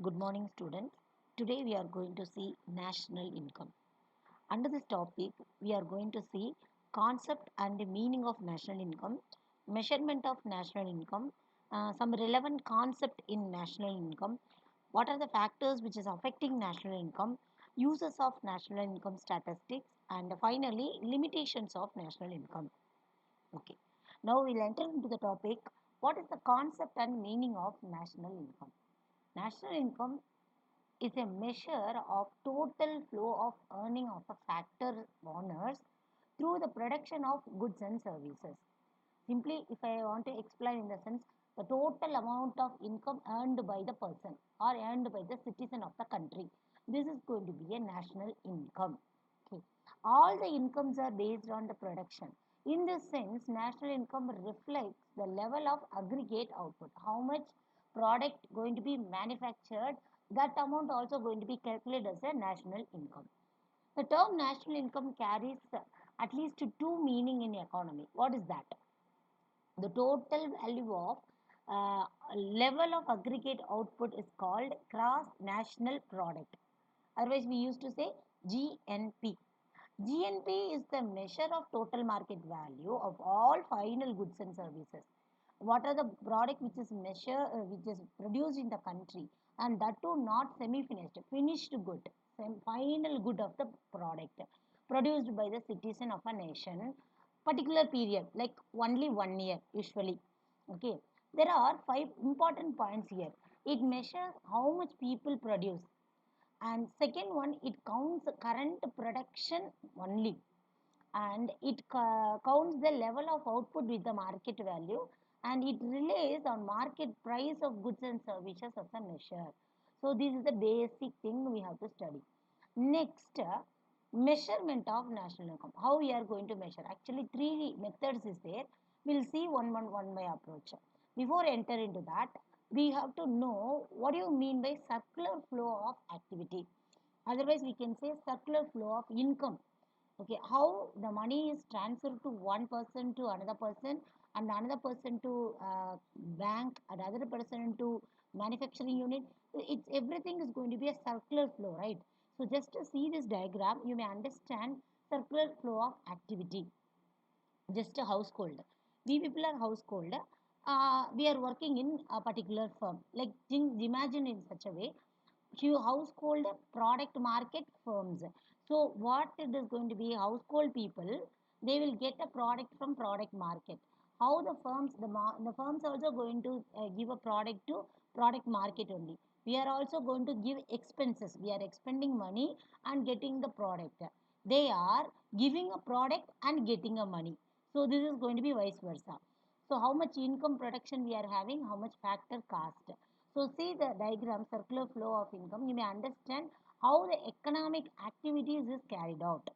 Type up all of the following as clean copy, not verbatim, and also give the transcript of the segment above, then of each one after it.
Good morning, students. Today we are going to see national income. Under this topic, we are going to see concept and the meaning of national income, measurement of national income, some relevant concept in national income, what are the factors which is affecting national income, uses of national income statistics, and finally limitations of national income. Okay. Now we'll enter into the topic. What is the concept and meaning of national income? National income is a measure of total flow of earning of a factor owners through the production of goods and services. Simply, if I want to explain in the sense, the total amount of income earned by the person or earned by the citizen of the country. This is going to be a national income. Okay. All the incomes are based on the production. In this sense, national income reflects the level of aggregate output. How much product going to be manufactured, that amount also going to be calculated as a national income. The term national income carries at least two meaning in economy. What is that? The total value of level of aggregate output is called gross national product. Otherwise, we used to say GNP. GNP is the measure of total market value of all final goods and services. What are the product which is which is produced in the country, and that too not semi-finished, finished good, final good of the product produced by the citizen of a nation, particular period like only 1 year usually. Okay, there are five important points here. It measures how much people produce, and second one, it counts current production only, and it counts the level of output with the market value, and it relies on market price of goods and services as a measure. So this is the basic thing we have to study. Next, measurement of national income. How we are going to measure? Actually, three methods is there. We'll see one by approach. Before enter into that, we have to know what do you mean by circular flow of activity. Otherwise, we can say circular flow of income. Okay, how the money is transferred to one person to another person, and another person to bank, and other person to manufacturing unit. It's everything is going to be a circular flow, right? So just to see this diagram, you may understand circular flow of activity. Just a household, we people are household, we are working in a particular firm, like imagine in such a way, few household product market firms. So what it is going to be, household people, they will get a product from product market. How the firms, the firms also going to give a product to product market only. We are also going to give expenses, we are expending money and getting the product. They are giving a product and getting a money. So this is going to be vice versa. So how much income production we are having, how much factor cost. So see the diagram, circular flow of income, you may understand how the economic activities is carried out.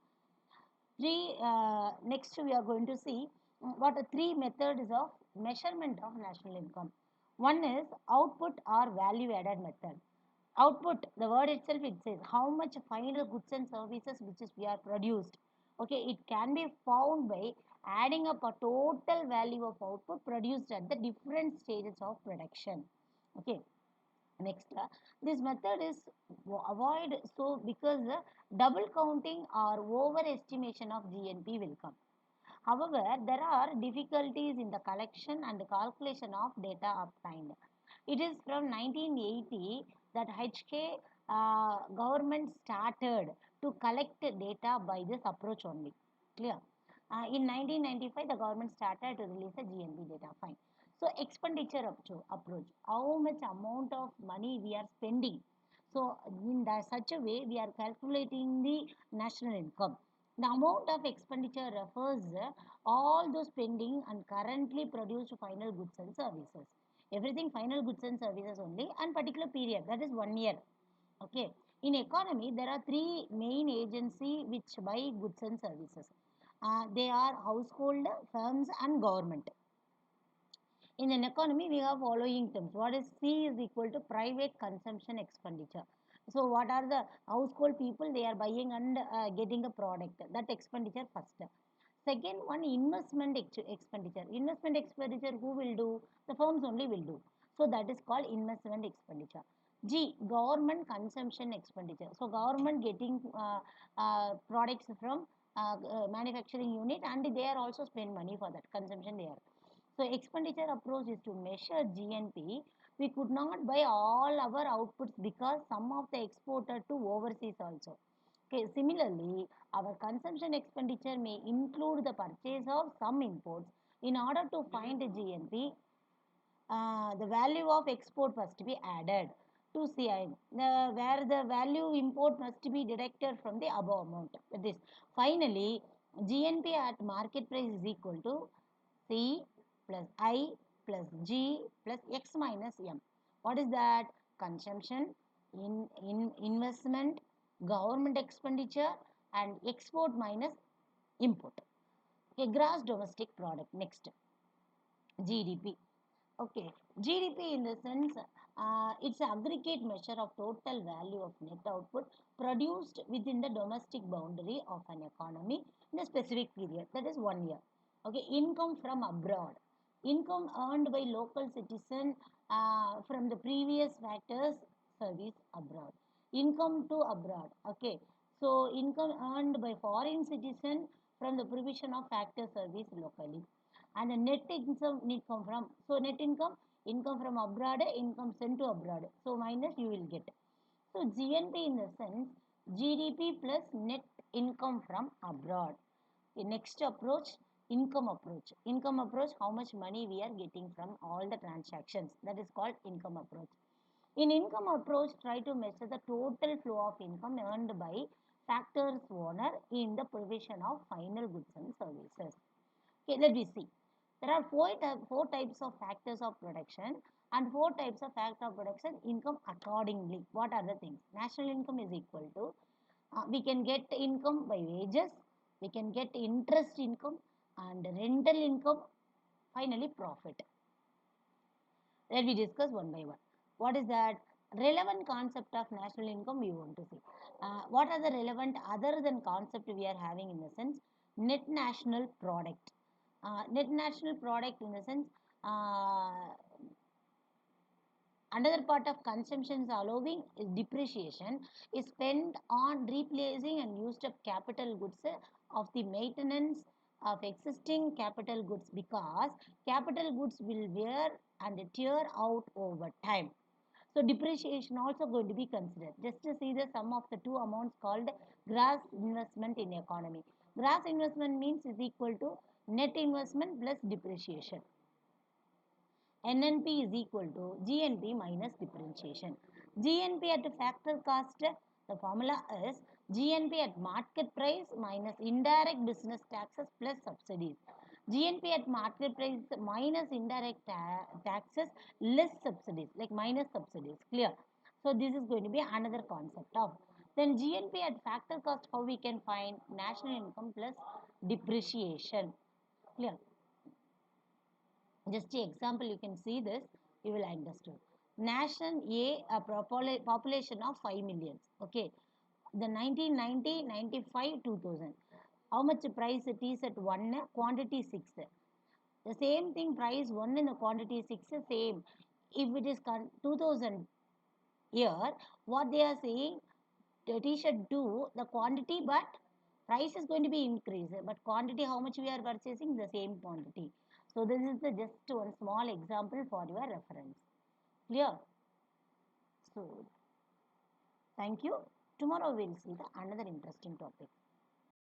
Next we are going to see what are three methods of measurement of national income. One is output or value added method. Output, the word itself it says how much final goods and services which is we are produced. Okay, it can be found by adding up a total value of output produced at the different stages of production. Okay, next, this method is avoid, so because double counting or overestimation of GNP will come. However, there are difficulties in the collection and calculation of data obtained. It is from 1980 that HK government started to collect data by this approach only. Clear? In 1995, the government started to release the GNP data. Fine. So expenditure approach, how much amount of money we are spending. So in such a way, we are calculating the national income. The amount of expenditure refers all those spending and currently produced final goods and services. Everything final goods and services only, and particular period, that is 1 year. Okay. In economy, there are three main agency which buy goods and services. They are household, firms, and government. In an economy, we have following terms. What is C is equal to private consumption expenditure. So what are the household people? They are buying and getting a product. That expenditure first. Second one, investment expenditure. Investment expenditure who will do? The firms only will do. So that is called investment expenditure. G, government consumption expenditure. So government getting products from manufacturing unit, and they are also spend money for that consumption there. So expenditure approach is to measure GNP. We could not buy all our outputs because some of the exported to overseas also. Okay, similarly, our consumption expenditure may include the purchase of some imports. In order to find the GNP, the value of export must be added to CIN, where the value import must be deducted from the above amount. This finally, GNP at market price is equal to C plus I plus G plus X minus M. What is that? Consumption, in investment, government expenditure, and export minus import. A gross domestic product. Next, GDP. Okay, GDP in the sense it's an aggregate measure of total value of net output produced within the domestic boundary of an economy in a specific period, that is 1 year. Okay, income from abroad, income earned by local citizen from the previous factors service abroad, income to abroad. Okay, so income earned by foreign citizen from the provision of factor service locally, and the net income from, so net income from abroad, income sent to abroad, so minus you will get. So GNP in the sense GDP plus net income from abroad. The next approach, income approach, how much money we are getting from all the transactions, that is called income approach. In income approach, try to measure the total flow of income earned by factors owner in the provision of final goods and services. Okay, let me see. There are four types of factors of production and four types of factor of production income accordingly. What are the things? National income is equal to, we can get income by wages, we can get interest income and rental income, finally profit. Let me discuss one by one. What is that? Relevant concept of national income we want to see. What are the relevant other than concept we are having in the sense? Net national product. Net national product in the sense, another part of consumption is allowing is depreciation is spent on replacing and used up capital goods of the maintenance of existing capital goods, because capital goods will wear and tear out over time. So depreciation also going to be considered. Just to see the sum of the two amounts called gross investment in economy. Gross investment means is equal to net investment plus depreciation. NNP is equal to GNP minus differentiation. GNP at factor cost, the formula is GNP at market price minus indirect business taxes plus subsidies. GNP at market price minus indirect taxes less subsidies, like minus subsidies. Clear? So this is going to be another concept of. Then GNP at factor cost, how we can find? National income plus depreciation. Clear? Just an example, you can see this, you will understand. Nation A population of 5 million. Okay, the 1990, 95, 2000. How much price it is at 1, quantity 6. The same thing, price 1 in the quantity 6 is same. If it is 2000 here, what they are saying, the t-shirt 2, the quantity, but price is going to be increased, but quantity, how much we are purchasing, the same quantity. So this is the just one small example for your reference. Clear? So thank you. Tomorrow we'll see the another interesting topic.